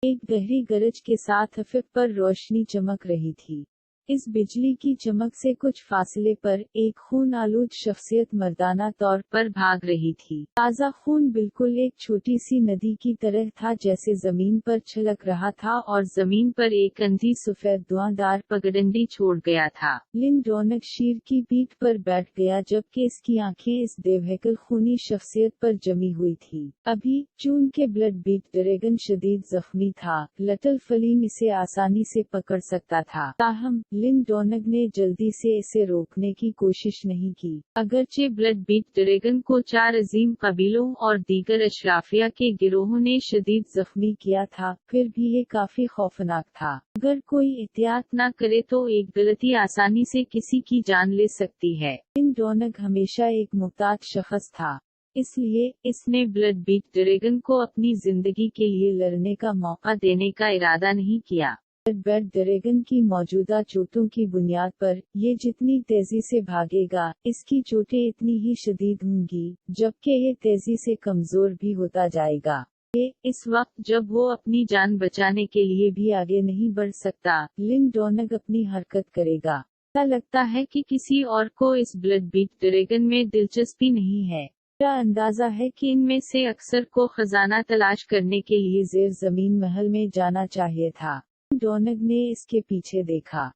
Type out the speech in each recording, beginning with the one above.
एक गहरी गरज के साथ अफीफ पर रोशनी चमक रही थी। इस बिजली की चमक से कुछ फासले पर एक खून आलूद शख्सियत मर्दाना तौर पर भाग रही थी। ताज़ा खून बिल्कुल एक छोटी सी नदी की तरह था, जैसे जमीन पर छलक रहा था और जमीन पर एक अंधी सफेद धुआंधार पगडंडी छोड़ गया था। लिन रौनक शीर की पीठ पर बैठ गया, जबकि इसकी आंखें इस बेवहकल खूनी शख्सियत पर जमी हुई थी। अभी चून के ब्लड बीट ड्रैगन शदीद जख्मी था। लटल फलीम इसे आसानी से पकड़ सकता था, ताहम लिन रौनक ने जल्दी से इसे रोकने की कोशिश नहीं की। अगरचे ब्लड बीट ड्रैगन को 4 अजीम कबीलों और दीगर अशराफिया के गिरोहों ने शदीद जख्मी किया था, फिर भी ये काफी खौफनाक था। अगर कोई एहतियात न करे तो एक गलती आसानी से किसी की जान ले सकती है। लिन रौनक हमेशा एक मुहताज शख्स था, इसलिए इसने ब्लड बीट ड्रैगन को अपनी जिंदगी के लिए लड़ने का मौका देने का इरादा नहीं किया। ब्लड ड्रैगन की मौजूदा चोटों की बुनियाद पर ये जितनी तेजी से भागेगा, इसकी चोटें इतनी ही शदीद होंगी, जबकि ये तेजी से कमजोर भी होता जाएगा। ये इस वक्त जब वो अपनी जान बचाने के लिए भी आगे नहीं बढ़ सकता, लिन रौनक अपनी हरकत करेगा। ऐसा लगता है कि किसी और को इस ब्लड बीट ड्रैगन में दिलचस्पी नहीं है। मेरा अंदाजा है कि इनमें से अक्सर को खजाना तलाश करने के लिए जेर जमीन महल में जाना चाहिए था। रौनक ने इसके पीछे देखा।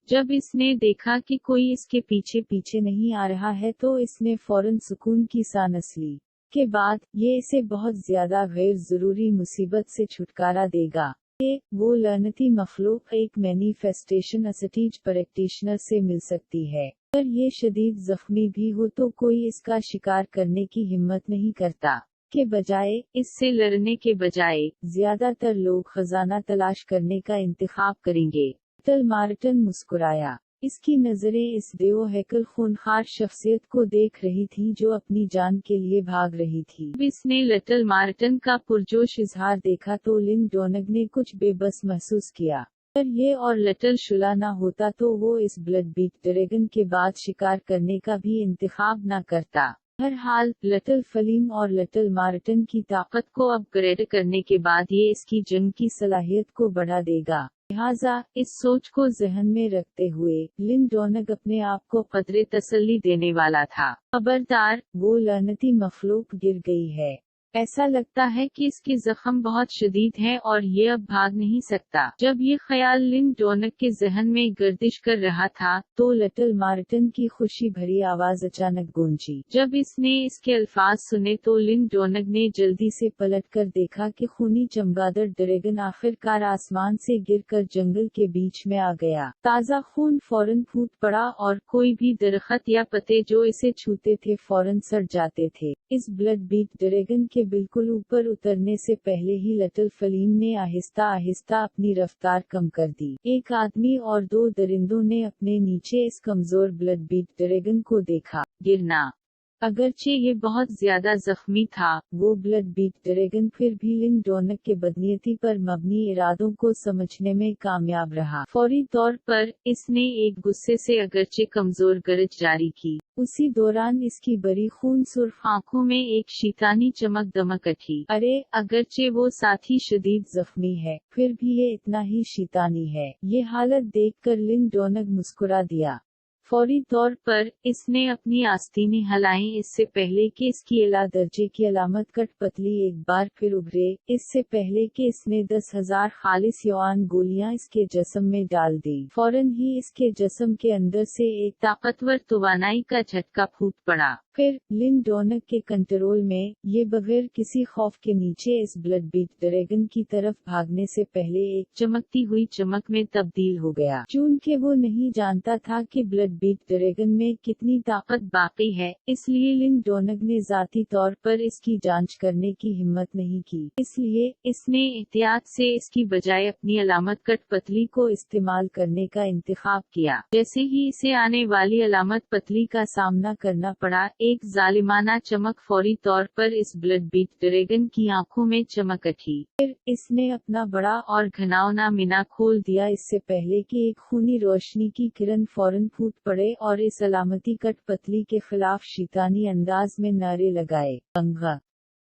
जब इसने देखा कि कोई इसके पीछे पीछे नहीं आ रहा है तो इसने फौरन सुकून की सांस ली। के बाद ये इसे बहुत ज्यादा गैर जरूरी मुसीबत से छुटकारा देगा। ये वो लनती मखलूक एक मैनिफेस्टेशन अस्टीज प्रैक्टिशनर से मिल सकती है। अगर ये शदीद जख्मी भी हो तो कोई इसका शिकार करने की हिम्मत नहीं करता। के बजाय इससे लड़ने के बजाय ज्यादातर लोग खजाना तलाश करने का इंतखाब करेंगे। लिटल मार्टन मुस्कुराया। इसकी नजरें इस बेवहकल खूनखार शख्सियत को देख रही थीं जो अपनी जान के लिए भाग रही थी। जब इसने लिटल मार्टन का पुरजोश इजहार देखा तो लिन रौनक ने कुछ बेबस महसूस किया। अगर ये और लिटल शुला न होता तो वो इस ब्लड बीट ड्रैगन के बाद शिकार करने का भी इंतखाब न करता। हर हाल लिटल फलीम और लिटल मार्टन की ताकत को अपग्रेड करने के बाद ये इसकी जंग की सलाहियत को बढ़ा देगा। लिहाजा इस सोच को जहन में रखते हुए लिन रौनक अपने आप को कदरे तसल्ली देने वाला था। खबरदार, वो लनती मखलूक गिर गई है। ऐसा लगता है कि इसके जख्म बहुत शदीद हैं और ये अब भाग नहीं सकता। जब ये ख्याल लिन रौनक के जहन में गर्दिश कर रहा था तो लिटल मार्टन की खुशी भरी आवाज अचानक गूंजी। जब इसने इसके अल्फाज सुने तो लिन रौनक ने जल्दी से पलटकर देखा कि खूनी चमगादड़ ड्रैगन आखिरकार आसमान से गिरकर जंगल के बीच में आ गया। ताज़ा खून फौरन फूट पड़ा और कोई भी दरख्त या पत्ते जो इसे छूते थे फौरन सड़ जाते थे। इस ब्लड बीट ड्रैगन के बिल्कुल ऊपर उतरने से पहले ही लिटल फलीम ने आहिस्ता आहिस्ता अपनी रफ्तार कम कर दी। एक आदमी और 2 दरिंदों ने अपने नीचे इस कमजोर ब्लड बीट ड्रैगन को देखा। गिरना। अगरचे ये बहुत ज्यादा जख्मी था, वो ब्लड बीट ड्रैगन फिर भी लिन रौनक के बदनीयती पर मबनी इरादों को समझने में कामयाब रहा। फौरी तौर पर इसने एक गुस्से से अगरचे कमजोर गरज जारी की। उसी दौरान इसकी बड़ी खून सुर्ख आंखों में एक शैतानी चमक दमक उठी। अरे, अगरचे वो साथी शदीद जख्मी है, फिर भी ये इतना ही शैतानी है। ये हालत देखकर लिन रौनक मुस्कुरा दिया। फौरी तौर पर इसने अपनी आस्तीनें हिलाईं इससे पहले कि इसकी एला दर्जे की अलामत कठपुतली एक बार फिर उभरे, इससे पहले कि इसने 10,000 खालिस युआन गोलियां इसके जिस्म में डाल दी। फौरन ही इसके जिस्म के अंदर से एक ताकतवर तवानाई का झटका फूट पड़ा। फिर लिन रौनक के कंट्रोल में ये बगैर किसी खौफ के नीचे इस ब्लड बीट ड्रैगन की तरफ भागने से पहले एक चमकती हुई चमक में तब्दील हो गया। चूंकि वो नहीं जानता था कि ब्लड बीट ड्रैगन में कितनी ताकत बाकी है, इसलिए लिन रौनक ने जाती तौर पर इसकी जांच करने की हिम्मत नहीं की। इसलिए इसने एहतियात से इसकी बजाय अपनी अलामत कठपुतली को इस्तेमाल करने का इंतखाब किया। जैसे ही इसे आने वाली अलामत पतली का सामना करना पड़ा, एक जालिमाना चमक फौरी तौर पर इस ब्लड बीट ड्रैगन की आंखों में चमक उठी। फिर इसने अपना बड़ा और घिनौना मीना खोल दिया इससे पहले कि एक खूनी रोशनी की किरण फौरन फूट पड़े और इस अलामती कठपुतली के खिलाफ शैतानी अंदाज में नारे लगाए। गंगा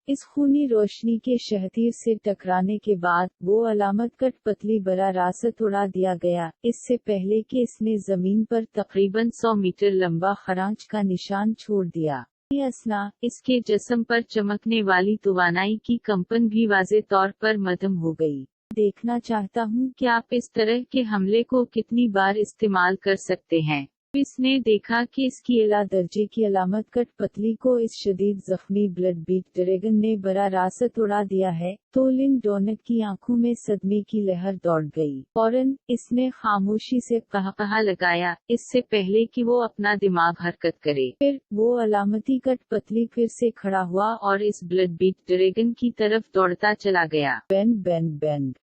इस खूनी रोशनी के शहतीर से टकराने के बाद वो अलामत कठपुतली बरा रासत उड़ा दिया गया, इससे पहले कि इसने जमीन पर तकरीबन 100 मीटर लंबा खरांच का निशान छोड़ दिया। ये असना, इसके जिस्म पर चमकने वाली तवानाई की कंपन भी वाज़े तौर पर मद्धम हो गई। देखना चाहता हूँ कि आप इस तरह के हमले को कितनी बार इस्तेमाल कर सकते हैं। इसने देखा कि इसकी एला दर्जे की अलामत कठपुतली को इस शदीद जख्मी ब्लड बीट ड्रैगन ने बरा रासत उड़ा दिया है, तो लिन डोनट की आंखों में सदमे की लहर दौड़ गई। फौरन इसने खामोशी से कहा लगाया, इससे पहले कि वो अपना दिमाग हरकत करे। फिर वो अलामती कठपुतली फिर से खड़ा हुआ और इस ब्लड बीट ड्रैगन की तरफ दौड़ता चला गया। Bang bang bang.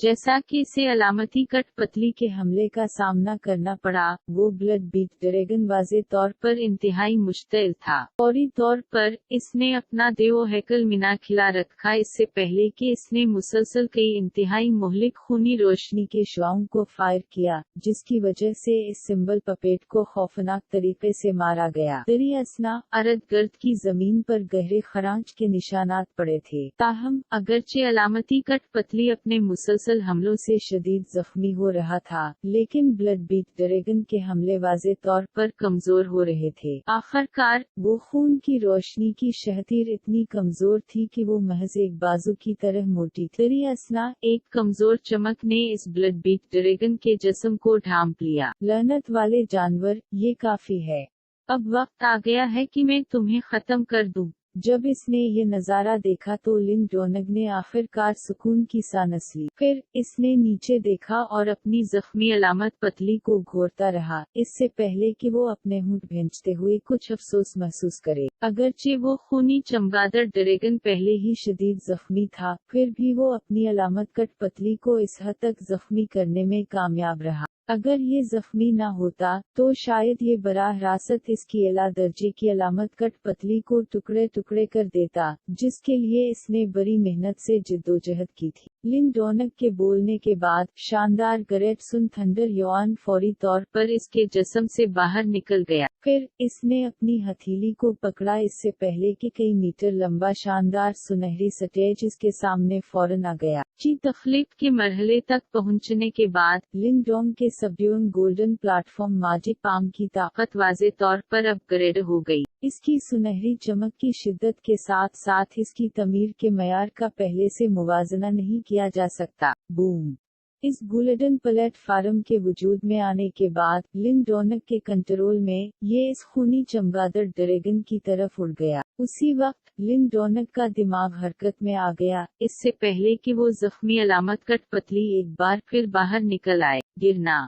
जैसा कि इसे अलामती कठपुतली के हमले का सामना करना पड़ा, वो ब्लड बीट ड्रैगन वाज़े तौर पर इंतहाई मुश्तिल था। फौरी तौर पर इसने अपना देवो हैकल मिना खिला रखा, इससे पहले कि इसने मुसलसल कई इंतहाई मुहलिक खूनी रोशनी के शुआओं को फायर किया, जिसकी वजह से इस सिंबल पपेट को खौफनाक तरीके से मारा गया। दरी असना अरद गर्द की जमीन पर गहरे खरांच के निशानात पड़े थे। ताहम अगरचे अलामती कठपुतली अपने मुसलसल हमलों से शदीद जख्मी हो रहा था, लेकिन ब्लड बीट ड्रैगन के हमले वाज़े तौर पर कमजोर हो रहे थे। आखिरकार वो खून की रोशनी की शहतीर इतनी कमजोर थी कि वो महज एक बाजू की तरह मोटी थी। असना एक कमजोर चमक ने इस ब्लड बीट ड्रैगन के जिस्म को ढांप लिया। लहनत वाले जानवर, ये काफी है। अब वक्त आ गया है कि मैं तुम्हें खत्म कर दूं। जब इसने ये नज़ारा देखा तो लिन डोनग ने आखिरकार सुकून की सांस ली। फिर इसने नीचे देखा और अपनी जख्मी अलामत पतली को घोरता रहा, इससे पहले कि वो अपने होंठ भींचते हुए कुछ अफसोस महसूस करे। अगरचे वो खूनी चमगादड़ ड्रैगन पहले ही शदीद जख्मी था, फिर भी वो अपनी अलामत कठपुतली को इस हद तक जख्मी करने में कामयाब रहा। अगर ये जख्मी न होता, तो शायद ये बराह रासत इसकी एला दर्जे की अलामत कठपुतली को टुकड़े टुकड़े कर देता, जिसके लिए इसने बड़ी मेहनत से जिद्दोजहद की थी। लिन डोनग के बोलने के बाद शानदार गरेट सुन थंडर योआन फौरी तौर पर इसके जिस्म से बाहर निकल गया। फिर इसने अपनी हथेली को पकड़ा, इससे पहले कि कई मीटर लंबा शानदार सुनहरी स्टेज इसके सामने फौरन आ गया। ची तखलीक के मरहले तक पहुंचने के बाद लिन डोंग के subduing golden platform magic palm की ताकत वाज़े तौर पर अपग्रेड हो गई। इसकी सुनहरी चमक की शिद्दत के साथ साथ इसकी तमीर के मयार का पहले से मुवाजना नहीं किया जा सकता। बूम। इस गोल्डन प्लेटफार्म के वजूद में आने के बाद लिन डोनग के कंट्रोल में ये इस खूनी चमगादड़ ड्रैगन की तरफ उड़ गया। उसी वक्त लिन डोनग का दिमाग हरकत में आ गया, इससे पहले कि वो जख्मी अलामत कठपुतली एक बार फिर बाहर निकल आए। गिरना।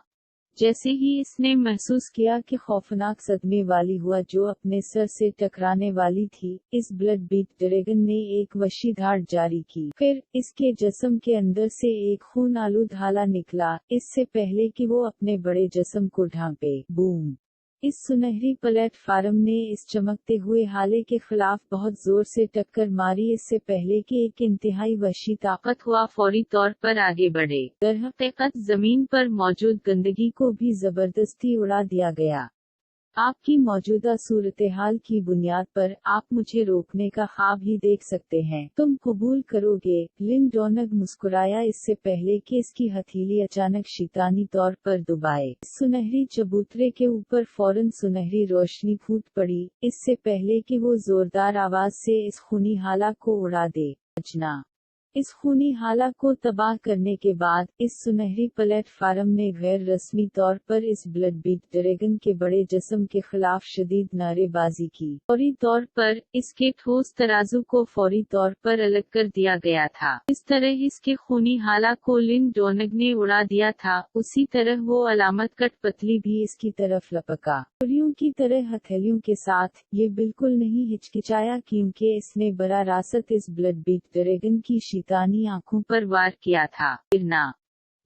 जैसे ही इसने महसूस किया कि खौफनाक सदमे वाली हुआ जो अपने सर से टकराने वाली थी, इस ब्लड बीट ड्रैगन ने एक वशी धाड़ जारी की। फिर इसके जिस्म के अंदर से एक खून आलूद हाला निकला, इससे पहले कि वो अपने बड़े जिस्म को ढांपे। बूम। इस सुनहरी प्लेटफार्म ने इस चमकते हुए हाले के खिलाफ बहुत जोर से टक्कर मारी, इससे पहले कि एक इंतहाई वहशी ताकत हुआ फौरी तौर पर आगे बढ़े। दरहकीकत जमीन पर मौजूद गंदगी को भी जबरदस्ती उड़ा दिया गया। आपकी मौजूदा सूरत-ए-हाल की बुनियाद पर आप मुझे रोकने का ख्वाब ही देख सकते हैं। तुम कबूल करोगे? लिन डोनग मुस्कुराया, इससे पहले कि इसकी हथेली अचानक शैतानी तौर पर दबाए। सुनहरी चबूतरे के ऊपर फौरन सुनहरी रोशनी फूट पड़ी, इससे पहले कि वो जोरदार आवाज से इस खूनी हाला को उड़ा दे। बचना। इस खूनी हाला को तबाह करने के बाद इस सुनहरी प्लेटफार्म ने गैर रस्मी तौर पर इस ब्लड बीट ड्रैगन के बड़े जिस्म के खिलाफ शदीद नारेबाजी की। फौरी तौर पर इसके ठोस तराजू को फौरी तौर पर अलग कर दिया गया था। इस तरह इसके खूनी हाला को लिन डोनग ने उड़ा दिया था, उसी तरह वो अलामत कठपुतली भी इसकी तरफ लपका। छुरियों की तरह हथेलियों के साथ ये बिल्कुल नहीं हिचकिचाया, क्योंकि इसने बरा रासत इस ब्लड बीट ड्रैगन की शैतानी आंखों पर वार किया था। गिरना।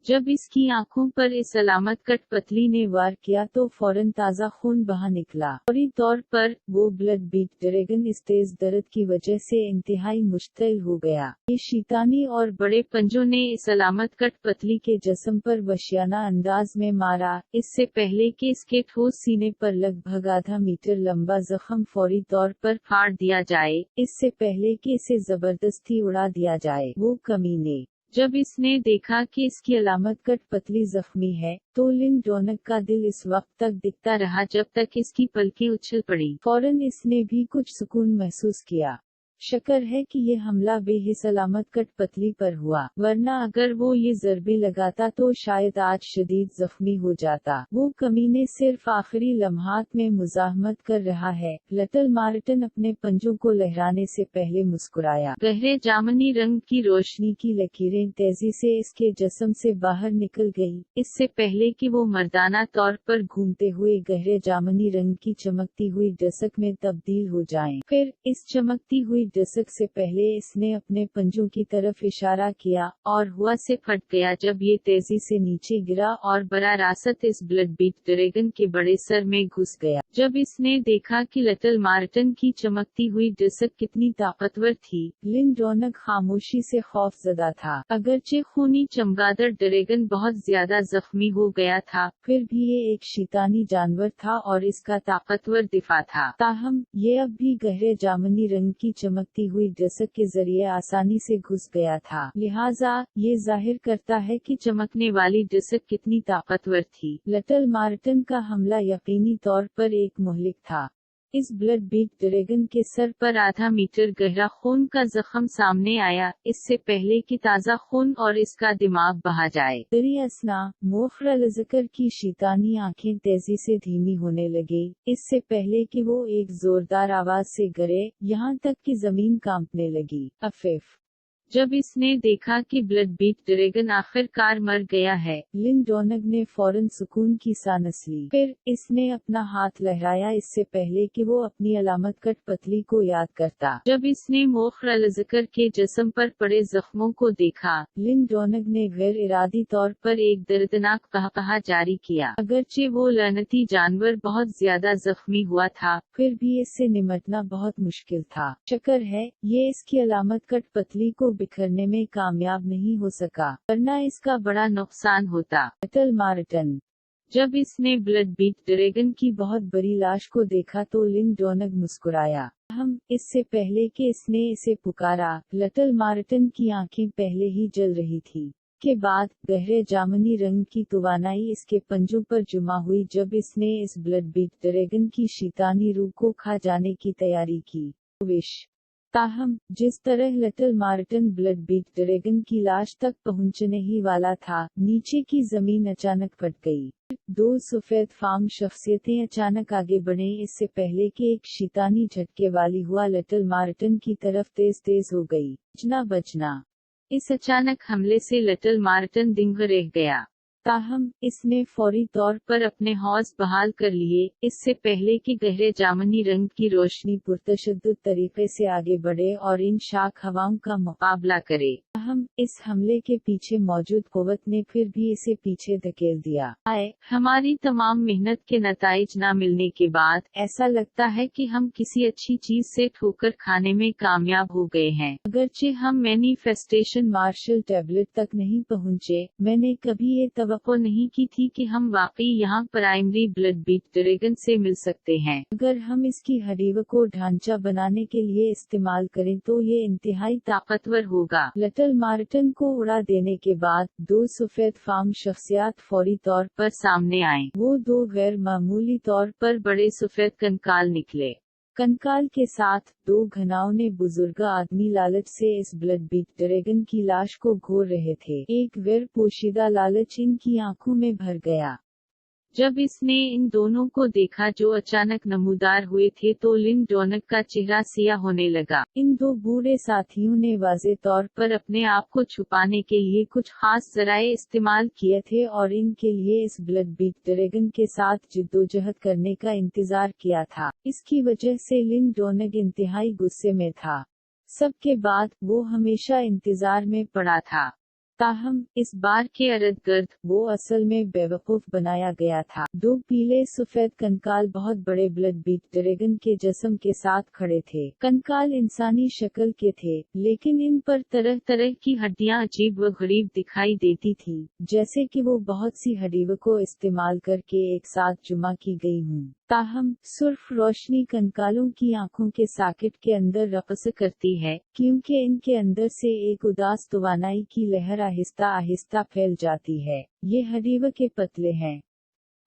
जब इसकी आंखों पर इस अलामत कठपुतली ने वार किया तो फौरन ताज़ा खून बहा निकला। फौरी तौर पर वो ब्लड बीट ड्रैगन इस तेज दर्द की वजह से इंतहाई मुश्तिल हो गया। ये शैतानी और बड़े पंजों ने इस अलामत कठपुतली के जिस्म पर वशियाना अंदाज में मारा, इससे पहले कि इसके ठोस सीने पर लगभग आधा मीटर लंबा जख्म फौरी तौर पर फाड़ दिया जाए, इससे पहले कि इसे जबरदस्ती उड़ा दिया जाए। वो कमीने जब इसने देखा कि इसकी अलामत कठपुतली जख्मी है, तो लिन डोनक का दिल इस वक्त तक दिखता रहा जब तक इसकी पलकें उछल पड़ी। फौरन इसने भी कुछ सुकून महसूस किया। शक्र है कि ये हमला बेहिस अलामत कठपुतली पर हुआ, वरना अगर वो ये ज़रबे लगाता तो शायद आज शदीद जख्मी हो जाता। वो कमीने सिर्फ आखिरी लम्हात में मुज़ाहमत कर रहा है। लिटिल मार्टिन अपने पंजों को लहराने से पहले मुस्कुराया। गहरे जामुनी रंग की रोशनी की लकीरें तेजी से इसके जिस्म से बाहर निकल गईं, इससे पहले कि वो मर्दाना तौर पर घूमते हुए गहरे जामुनी रंग की चमकती हुई डिस्क में तब्दील हो जाएं। फिर इस चमकती हुई डिस्क से पहले इसने अपने पंजों की तरफ इशारा किया और हुआ से फट गया जब ये तेजी से नीचे गिरा और बराह रास्त इस ब्लड बीट ड्रैगन के बड़े सर में घुस गया। जब इसने देखा कि लिटिल मार्टिन की चमकती हुई डिस्क कितनी ताकतवर थी, लिन डोनक खामोशी से खौफजदा था। अगरचे खूनी चमगादड़ ड्रैगन बहुत ज्यादा जख्मी हो गया था, फिर भी ये एक शैतानी जानवर था और इसका ताकतवर दिफा था। ताहम ये अब भी गहरे जामुनी रंग की चमकती हुई डिस्क के जरिए आसानी से घुस गया था, लिहाजा ये जाहिर करता है कि चमकने वाली डिस्क कितनी ताकतवर थी। लिटिल मार्टिन का हमला यकीनी तौर पर एक मुहलिक था। इस ब्लड बीट ड्रैगन के सर पर आधा मीटर गहरा खून का जख्म सामने आया, इससे पहले कि ताज़ा खून और इसका दिमाग बहा जाए। दरियासना मोखरलज़कर की शैतानी आंखें तेजी से धीमी होने लगी, इससे पहले कि वो एक जोरदार आवाज से गिरे, यहाँ तक कि जमीन कांपने लगी। अफीफ जब इसने देखा कि ब्लड बीट ड्रैगन आखिरकार मर गया है, लिन डोनक ने फौरन सुकून की सांस ली। फिर इसने अपना हाथ लहराया इससे पहले कि वो अपनी अलामत कठपुतली को याद करता। जब इसने मोखरलज़कर के जिस्म पर पड़े जख्मों को देखा, लिन डोनक ने गैर इरादी तौर पर एक दर्दनाक कहकहा जारी किया। अगरचे वो लनती जानवर बहुत ज्यादा जख्मी हुआ था, फिर भी इससे निमटना बहुत मुश्किल था। शक्र है ये इसकी अलामत कठपुतली को बिखरने में कामयाब नहीं हो सका, वरना इसका बड़ा नुकसान होता। लिटिल मार्टिन जब इसने ब्लड बीट ड्रैगन की बहुत बड़ी लाश को देखा तो लिन डोनक मुस्कुराया। हम इससे पहले कि इसने इसे पुकारा, लिटिल मार्टिन की आंखें पहले ही जल रही थी। के बाद गहरे जामुनी रंग की तवानाई इसके पंजों पर जमा हुई जब इसने इस ब्लड बीट ड्रैगन की शैतानी रूह को खा जाने की तैयारी की। विश ताहम जिस तरह little Martin blood beat dragon की लाश तक पहुंचने ही वाला था, नीचे की जमीन अचानक फट गई। दो सफेद फार्म शख्सियतें अचानक आगे बढ़े, इससे पहले कि एक शैतानी झटके वाली हुआ लिटिल मार्टिन की तरफ तेज हो गई। बचना इस अचानक हमले से लिटिल मार्टिन दिंग रह गया। ताहम इसने फौरी तौर पर अपने हौस बहाल कर लिए, इससे पहले कि गहरे जामुनी रंग की रोशनी पुरतशद्दुद तरीके से आगे बढ़े और इन शाख हवाओं का मुकाबला करे। ताहम इस हमले के पीछे मौजूद कुव्वत ने फिर भी इसे पीछे धकेल दिया। हमारी तमाम मेहनत के नताइज न मिलने के बाद ऐसा लगता है कि हम किसी अच्छी चीज से ठोकर खाने में कामयाब हो गए हैं। अगरचे हम मैनिफेस्टेशन मार्शल टैबलेट तक नहीं पहुँचे, मैंने कभी ये तवक्को नहीं की थी कि हम वाकई यहाँ प्राइमरी ब्लड बीट ड्रैगन से मिल सकते हैं। अगर हम इसकी हड्डियों को ढांचा बनाने के लिए इस्तेमाल करें तो ये इंतहाई ताकतवर होगा। लिटिल मार्टिन को उड़ा देने के बाद दो सफेद फार्म शख्सियात फौरी तौर पर सामने आए। वो दो गैर मामूली तौर पर बड़े सफेद कंकाल निकले। कंकाल के साथ दो घनाओं ने बुजुर्ग आदमी लालच से इस ब्लड बीट ड्रैगन की लाश को घोर रहे थे। एक गैर पोशीदा लालच इनकी आंखों में भर गया। जब इसने इन दोनों को देखा जो अचानक नमूदार हुए थे तो लिन डोनक का चेहरा सिया होने लगा। इन दो बूढ़े साथियों ने वाज़े तौर पर अपने आप को छुपाने के लिए कुछ खास जराए इस्तेमाल किए थे और इनके लिए इस ब्लड बीट ड्रैगन के साथ जिद्दोजहद करने का इंतजार किया था। इसकी वजह से लिन डोनक इंतहाई गुस्से में था। सबके बाद वो हमेशा इंतजार में पड़ा था। ताहम इस बार के इर्द गिर्द वो असल में बेवकूफ बनाया गया था। दो पीले सफेद कंकाल बहुत बड़े ब्लड बीट ड्रैगन के जिस्म के साथ खड़े थे। कंकाल इंसानी शक्ल के थे, लेकिन इन पर तरह तरह की हड्डियां अजीब व गरीब दिखाई देती थी, जैसे कि वो बहुत सी हड्डियों को इस्तेमाल करके एक साथ जमा की गई हूँ। ताहम सुर्ख रोशनी कंकालों की आंखों के सॉकेट के अंदर रक़्स करती है, क्योंकि इनके अंदर से एक उदास तवानाई की लहर आहिस्ता आहिस्ता फैल जाती है। ये हड्डियों के पतले हैं।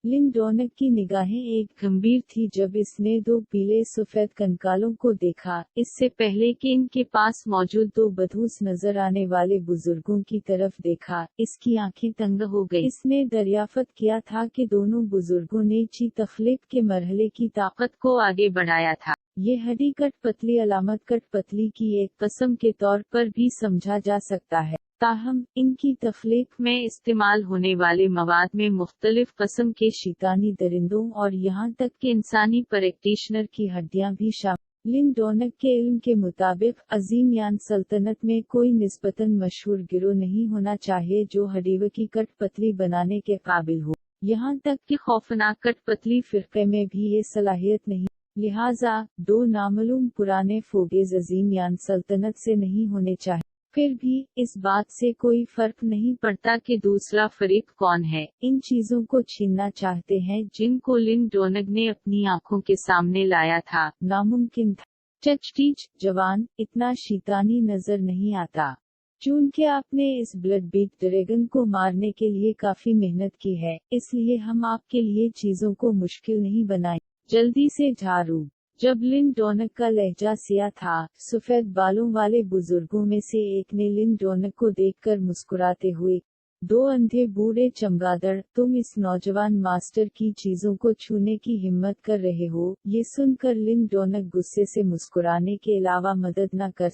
लिन डोनक की निगाहें एक गंभीर थी जब इसने दो पीले सफेद कंकालों को देखा, इससे पहले कि इनके पास मौजूद दो बदहूस नजर आने वाले बुजुर्गों की तरफ देखा, इसकी आंखें तंग हो गई। इसने दरियाफ्त किया था कि दोनों बुजुर्गों ने ची तख्लीक के मरहले की ताकत को आगे बढ़ाया था। ये हड्डी कठपतली अलामत कठपतली की एक किस्म के तौर पर भी समझा जा सकता है। ताहम इनकी तख्लीक में इस्तेमाल होने वाले मवाद में मुख्तलिफ किस्म के शैतानी दरिंदों और यहाँ तक कि इंसानी प्रैक्टिशनर की हड्डियाँ भी शामिल। लिन डोनक के इल्म के मुताबिक अजीम यान सल्तनत में कोई निस्बतन मशहूर गिरोह नहीं होना चाहिए जो हड्डियों की कठपतली बनाने के काबिल हो। यहाँ तक कि खौफनाक कठपतली फिरके में भी ये सलाहियत नहीं, लिहाजा दो नामालूम पुराने फोगेज अजीम यान सल्तनत से नहीं होने चाहिए। फिर भी इस बात से कोई फर्क नहीं पड़ता कि दूसरा फरीक कौन है, इन चीजों को छीनना चाहते हैं जिनको लिन डोनक ने अपनी आंखों के सामने लाया था, नामुमकिन था। टचटीच जवान इतना शैतानी नजर नहीं आता। चूंकि आपने इस ब्लड बीट ड्रैगन को मारने के लिए काफी मेहनत की है, इसलिए हम आपके लिए चीजों को मुश्किल नहीं बनाए। जल्दी से झाड़ू। जब लिन डोनक का लहजा सिया था, सफेद बालों वाले बुजुर्गों में से एक ने लिन डोनक को देखकर मुस्कुराते हुए, दो अंधे बूढ़े चमगादड़, तुम इस नौजवान मास्टर की चीजों को छूने की हिम्मत कर रहे हो। ये सुनकर लिन डोनक गुस्से से मुस्कुराने के अलावा मदद न कर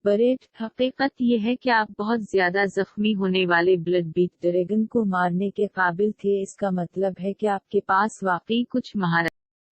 बरेट, हकीकत यह है कि आप बहुत ज्यादा जख्मी होने वाले ब्लड बीट ड्रैगन को मारने के काबिल थे। इसका मतलब है कि आपके पास वाकई कुछ महारत।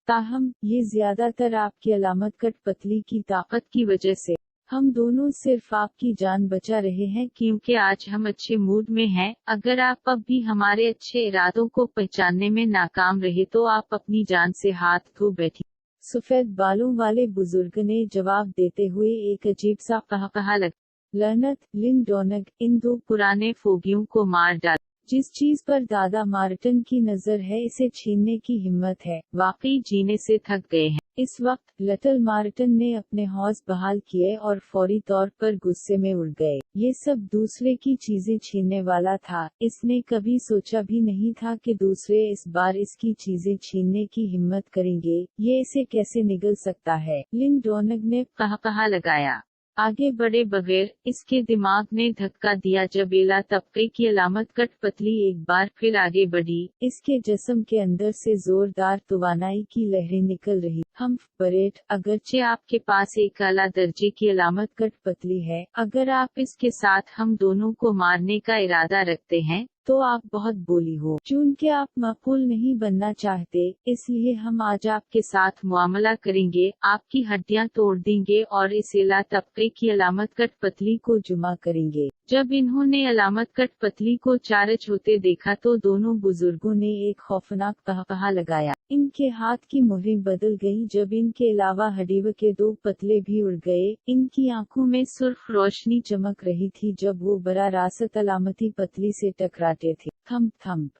ताहम ये ज्यादातर आपकी अलामत कठपतली की ताकत की वजह से। हम दोनों सिर्फ आपकी जान बचा रहे हैं क्योंकि आज हम अच्छे मूड में हैं। अगर आप अब भी हमारे अच्छे इरादों को पहचानने में नाकाम रहे तो आप अपनी जान से हाथ धो बैठी। सफेद बालों वाले बुजुर्ग ने जवाब देते हुए एक अजीब सा कहा लग। लनत, लिन डोनक, इन दो पुराने फोगियों को मार डाल। जिस चीज पर दादा मार्टन की नजर है इसे छीनने की हिम्मत है, वाकई जीने से थक गए हैं। इस वक्त लिटिल मार्टन ने अपने हौस बहाल किए और फौरी तौर पर गुस्से में उड़ गए। ये सब दूसरे की चीजें छीनने वाला था। इसने कभी सोचा भी नहीं था कि दूसरे इस बार इसकी चीजें छीनने की हिम्मत करेंगे। ये इसे कैसे निगल सकता है? लिन डोनक ने कहा लगाया। आगे बढ़े बगैर इसके दिमाग ने धक्का दिया जब एला तबके की अलामत कठपतली एक बार फिर आगे बढ़ी। इसके जिस्म के अंदर से जोरदार तवानाई की लहरें निकल रही। हम बरेट, अगरचे आपके पास एक आला दर्जे की अलामत कठपतली है, अगर आप इसके साथ हम दोनों को मारने का इरादा रखते हैं तो आप बहुत बोली हो। चूंकि आप मकबूल नहीं बनना चाहते, इसलिए हम आज आपके साथ मुआमला करेंगे, आपकी हड्डियां तोड़ देंगे और इस एला तबके की अलामत कठपतली को जुमा करेंगे। जब इन्होंने अलामत कठपतली को चारज होते देखा तो दोनों बुजुर्गों ने एक खौफनाक कहा लगाया। इनके हाथ की मुहरें बदल गईं जब इनके अलावा हड्डियों के दो पतले भी उड़ गए। इनकी आंखों में सुर्ख रोशनी चमक रही थी जब वो बरा रासत अलामती पतली से टकराते थे। Thump thump.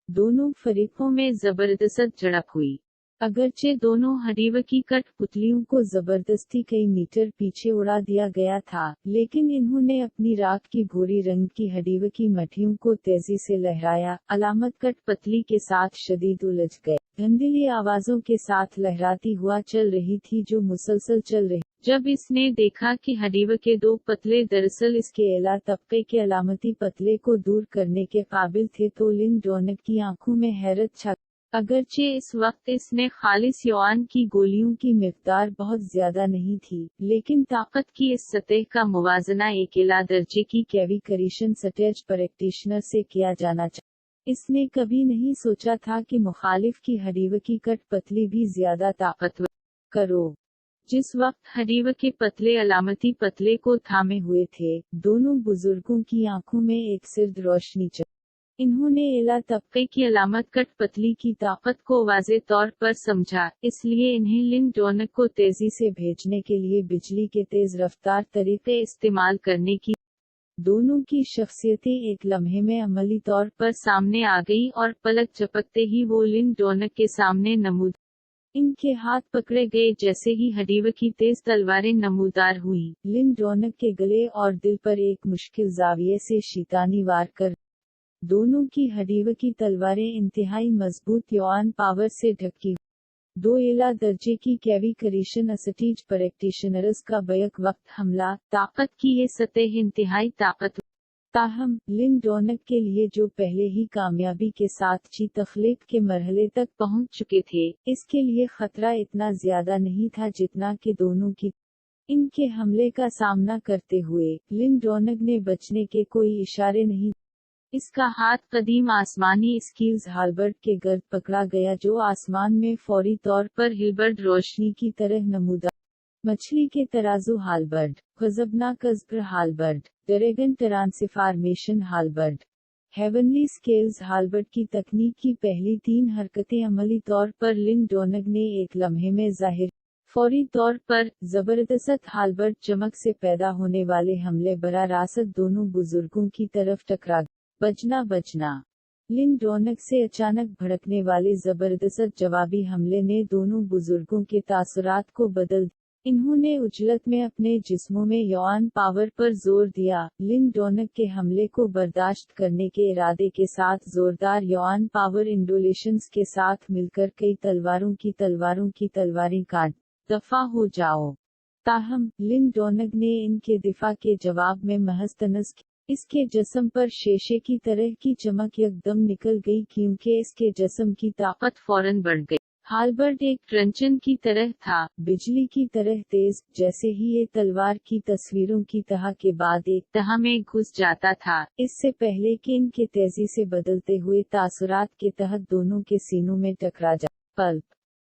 दोनों फरीकों में जबरदस्त झड़प हुई। अगरचे दोनों हड्डियों की कठपुतलियों को जबरदस्ती कई मीटर पीछे उड़ा दिया गया था, लेकिन इन्होंने अपनी राख की भूरी रंग की हड्डियों की मठियों को तेजी से लहराया। अलामत कठपतली के साथ शदीद उलझ गए। धंधीली आवाजों के साथ लहराती हुआ चल रही थी जो मुसलसल चल रही। जब इसने देखा कि हड्डियों के दो पतले दरअसल इसके एला तबके के अलामती पतले को दूर करने के काबिल थे तो लिन डोनक की आंखों में हैरत छा। अगरचे इस वक्त इसने खालिस युआन की गोलियों की मिकदार बहुत ज्यादा नहीं थी, लेकिन ताकत की इस सतह का मुवाजना एक एला दर्जे की कैविकरीशन सटेज प्रैक्टिशनर से किया जाना चाहिए। इसने कभी नहीं सोचा था कि मुखालिफ की हड्डियों की कठपतली भी ज्यादा ताकतवर करो। जिस वक्त हडीव के पतले अलामती पतले को थामे हुए थे, दोनों बुजुर्गों की आंखों में एक सिर्द रोशनी चमकी। इन्होंने एला तबके की अलामत कट पतली की ताकत को वाज़े तौर पर समझा, इसलिए इन्हें लिन डोनक को तेजी से भेजने के लिए बिजली के तेज रफ्तार तरीके इस्तेमाल करने की। दोनों की शख्सियतें एक लम्हे में अमली तौर पर सामने आ गईं और पलक झपकते ही वो लिन डोनक के सामने नमूद। इनके हाथ पकड़े गए जैसे ही हडीव की तेज तलवारें नमूदार हुई। लिन डोनक के गले और दिल पर एक मुश्किल जाविये से शैतानी वार कर दोनों की हडीव की तलवारें इंतहाई मजबूत योआन पावर से ढकी। दो एला दर्जे की कैवी करीशन असटीज प्रैक्टिशनर्स का बैक वक्त हमला, ताकत की ये सतह इंतहाई ताकत। ताहम, लिन डोनक के लिए जो पहले ही कामयाबी के साथ ची तख्लीक के मरहले तक पहुंच चुके थे, इसके लिए खतरा इतना ज्यादा नहीं था जितना कि दोनों की इनके हमले का सामना करते हुए लिन डोनक ने बचने के कोई इशारे नहीं। इसका हाथ कदीम आसमानी स्कील्स हालबर्ड के गर्द पकड़ा गया जो आसमान में फौरी तौर पर हिलबर्ड रोशनी की तरह नमूदार। मछली के तराजू हालबर्ड, गजबनाक कज़्ब्र हालबर्ड, ड्रैगन ट्रांसफॉर्मेशन हालबर्ड, हेवनली स्केल्स हालबर्ड की तकनीक की पहली 3 हरकतें अमली तौर पर लिन डोनक ने एक लम्हे में जाहिर। फौरी तौर पर जबरदस्त हालबर्ड चमक से पैदा होने वाले हमले बरा रासत दोनों बुजुर्गों की तरफ टकरा। बचना लिन डोनक से अचानक भड़कने वाले जबरदस्त जवाबी हमले ने दोनों बुजुर्गों के तासुरात को बदल। इन्होंने उजलत में अपने जिस्मों में यौआन पावर पर जोर दिया। लिन डोनक के हमले को बर्दाश्त करने के इरादे के साथ जोरदार यौआन पावर इंडोलेशंस के साथ मिलकर कई तलवारों की तलवारें काट दफा हो जाओ। ताहम, लिन डोनक ने इनके दिफा के जवाब में महज तनस की। इसके जिस्म पर शीशे की तरह की चमक यकदम निकल गई क्योंकि इसके जिस्म की ताकत फौरन बढ़ गई। हालबर्ड एक ट्रंचन की तरह था, बिजली की तरह तेज। जैसे ही ये तलवार की तस्वीरों की तह के बाद एक तह में घुस जाता था, इससे पहले कि इनके तेजी से बदलते हुए तासुरात के तहत दोनों के सीनों में टकरा जा। पल्प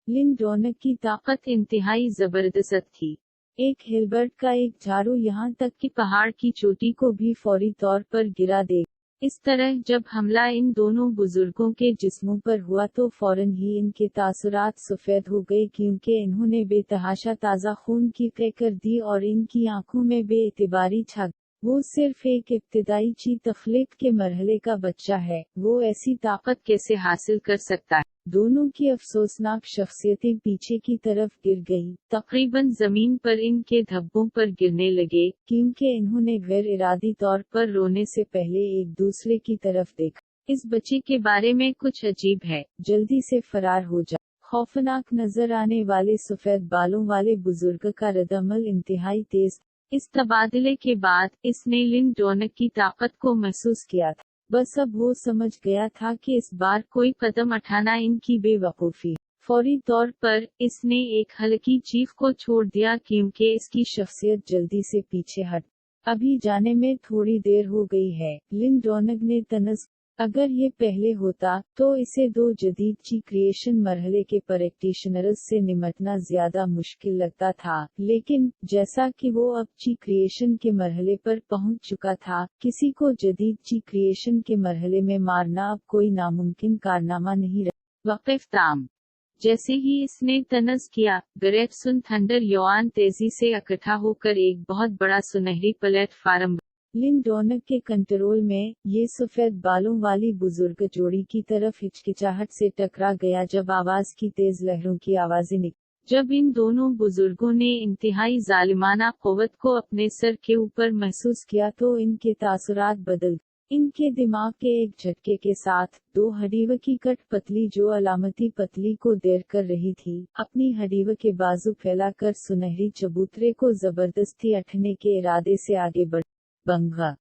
लिन डोनक की ताकत इंतहाई जबरदस्त थी। एक हिलबर्ट का एक झाड़ू यहाँ तक कि पहाड़ की चोटी को भी फौरी तौर पर गिरा दे। इस तरह जब हमला इन दोनों बुजुर्गों के जिस्मों पर हुआ तो फौरन ही इनके तासुरात सफेद हो गए क्योंकि इन्होंने बेतहाशा ताज़ा खून की कै कर दी और इनकी आंखों में बेएतिबारी छा। वो सिर्फ एक इब्तिदाई ची तख्लीक के मरहले का बच्चा है, वो ऐसी ताकत कैसे हासिल कर सकता है। दोनों की अफसोसनाक शख्सियतें पीछे की तरफ गिर गईं, तकरीबन जमीन पर इनके धब्बों पर गिरने लगे क्योंकि इन्होंने गैर इरादी तौर पर रोने से पहले एक दूसरे की तरफ देखा। इस बच्चे के बारे में कुछ अजीब है, जल्दी से फरार हो जा। खौफनाक नजर आने वाले सफेद बालों वाले बुजुर्ग का रद्दअमल इंतहाई तेज। इस तबादले के बाद इसने लिन डोनक की ताकत को महसूस किया था। बस अब वो समझ गया था कि इस बार कोई कदम उठाना इनकी बेवकूफ़ी। फौरी तौर पर इसने एक हल्की चीख को छोड़ दिया क्योंकि इसकी शख्सियत जल्दी से पीछे हट। अभी जाने में थोड़ी देर हो गई है, लिन डोनक ने तनस। अगर ये पहले होता तो इसे 2 जदीद ची क्रिएशन मरहले के प्रैक्टिशनर्स से निमटना ज्यादा मुश्किल लगता था, लेकिन जैसा कि वो अब ची क्रिएशन के मरहले पर पहुंच चुका था, किसी को जदीद ची क्रिएशन के मरहले में मारना अब कोई नामुमकिन कारनामा नहीं रहा। वक़िफ़ ताम जैसे ही इसने तनस किया, ग्रेप्सन थंडर योआन तेजी से इकट्ठा होकर एक बहुत बड़ा सुनहरी प्लेटफार्म। लिन डोनक के कंट्रोल में ये सफेद बालों वाली बुजुर्ग जोड़ी की तरफ हिचकिचाहट से टकरा गया जब आवाज की तेज लहरों की आवाजें निकली। जब इन दोनों बुजुर्गों ने इंतहाई जालिमाना क़ुव्वत को अपने सर के ऊपर महसूस किया तो इनके तासुरात बदल। इनके दिमाग के एक झटके के साथ 2 हडीव की कट पतली जो अलामती पतली को देर कर रही थी, अपनी हडीव के बाजू फैलाकर सुनहरी चबूतरे को जबरदस्ती अठने के इरादे से आगे बढ़। बंगा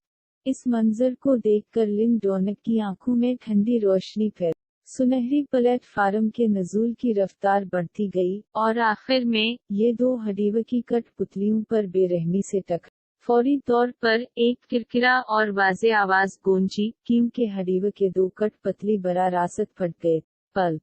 इस मंजर को देखकर लिन डोनक की आंखों में ठंडी रोशनी फैल। सुनहरी प्लेटफार्म के नज़ूल की रफ्तार बढ़ती गई और आखिर में ये 2 हडीव की कट पुतलियों पर बेरहमी से टकरा। फौरी तौर पर एक किरकिरा और वाज़े आवाज गूंजी क्योंकि हडीव के 2 कट पतली बरा रासत फट गए। पल्प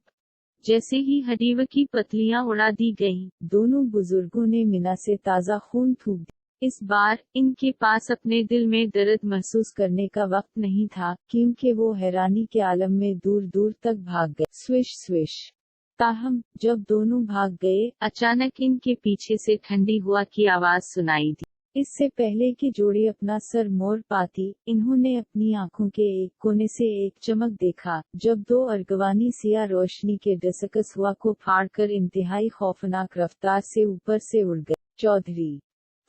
जैसे ही हडीव की पतलियां उड़ा दी गईं, दोनों बुजुर्गों ने मीना से ताज़ा खून थूक दिया। इस बार इनके पास अपने दिल में दर्द महसूस करने का वक्त नहीं था, क्योंकि वो हैरानी के आलम में दूर दूर तक भाग गए। Swish swish. ताहम जब दोनों भाग गए, अचानक इनके पीछे से ठंडी हवा की आवाज सुनाई दी। इससे पहले कि जोड़ी अपना सर मोड़ पाती, इन्होंने अपनी आंखों के एक कोने से एक चमक देखा, जब दो अर्गवानी सिया रोशनी के डसकस हवा को फाड़कर इंतहाई खौफनाक रफ्तार से ऊपर से उड़ गए। चौधरी।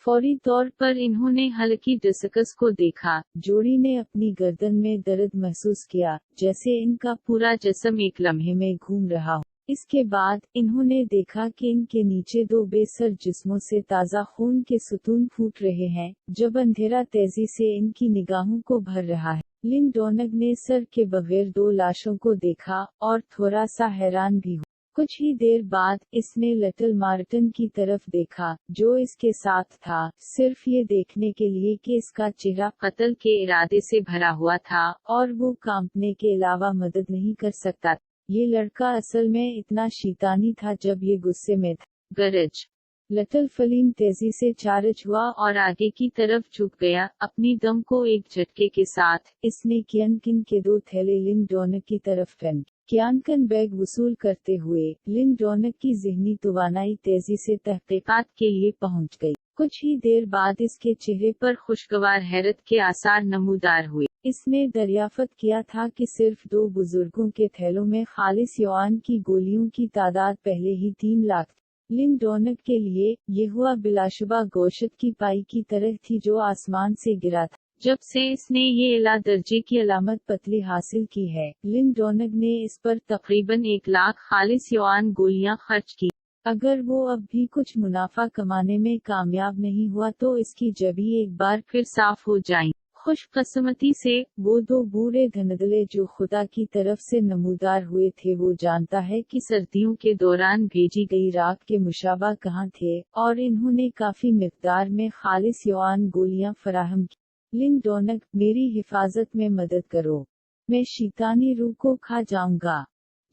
फौरी तौर पर इन्होंने हल्की डसकस को देखा। जोड़ी ने अपनी गर्दन में दर्द महसूस किया, जैसे इनका पूरा जिस्म एक लम्हे में घूम रहा हो। इसके बाद इन्होंने देखा कि इनके नीचे दो बेसर जिस्मों से ताज़ा खून के सुतून फूट रहे हैं, जब अंधेरा तेजी से इनकी निगाहों को भर रहा है। लिन डोनग ने सर के बगैर दो लाशों को देखा और थोड़ा सा हैरान भी हुआ। कुछ ही देर बाद इसने लिटिल मार्टिन की तरफ देखा, जो इसके साथ था, सिर्फ ये देखने के लिए कि इसका चेहरा कत्ल के इरादे से भरा हुआ था और वो कांपने के अलावा मदद नहीं कर सकता। ये लड़का असल में इतना शैतानी था जब ये गुस्से में था। गरज। लिटिल फलीन तेजी से चार्ज हुआ और आगे की तरफ झुक गया। अपनी दम को एक झटके के साथ इसने कियनकिन के दो थैले लिन डोनग की तरफ फेंके। कियनकिन बैग वसूल करते हुए लिन डोनग की ज़हनी तवानाई तेजी से तहकीकात के लिए पहुंच गई। कुछ ही देर बाद इसके चेहरे पर खुशगवार हैरत के आसार नमूदार हुए। इसने दरियाफ्त किया था कि सिर्फ दो बुजुर्गों के थैलों में खालिस युआन की गोलियों की तादाद पहले ही 3 लाख थी। लिन डोनग के लिए ये हुआ बिलाशुबा गोश्त की पाई की तरह थी जो आसमान से गिरा था। जब से इसने ये एला दर्जे की अलामत पतली हासिल की है, लिन डोनग ने इस पर तकरीबन 1 लाख खालिस युआन गोलियां खर्च की। अगर वो अब भी कुछ मुनाफा कमाने में कामयाब नहीं हुआ तो इसकी जबी एक बार फिर साफ हो जाएंगी। खुशकिस्मती से वो दो बूढ़े धनदले जो खुदा की तरफ से नमूदार हुए थे, वो जानता है कि सर्दियों के दौरान भेजी गई राख के मुशाबा कहाँ थे, और इन्होंने काफी मिकदार में खालिस युआन गोलियां फराहम की। लिन डोनग, मेरी हिफाजत में मदद करो, मैं शैतानी रूह को खा जाऊंगा।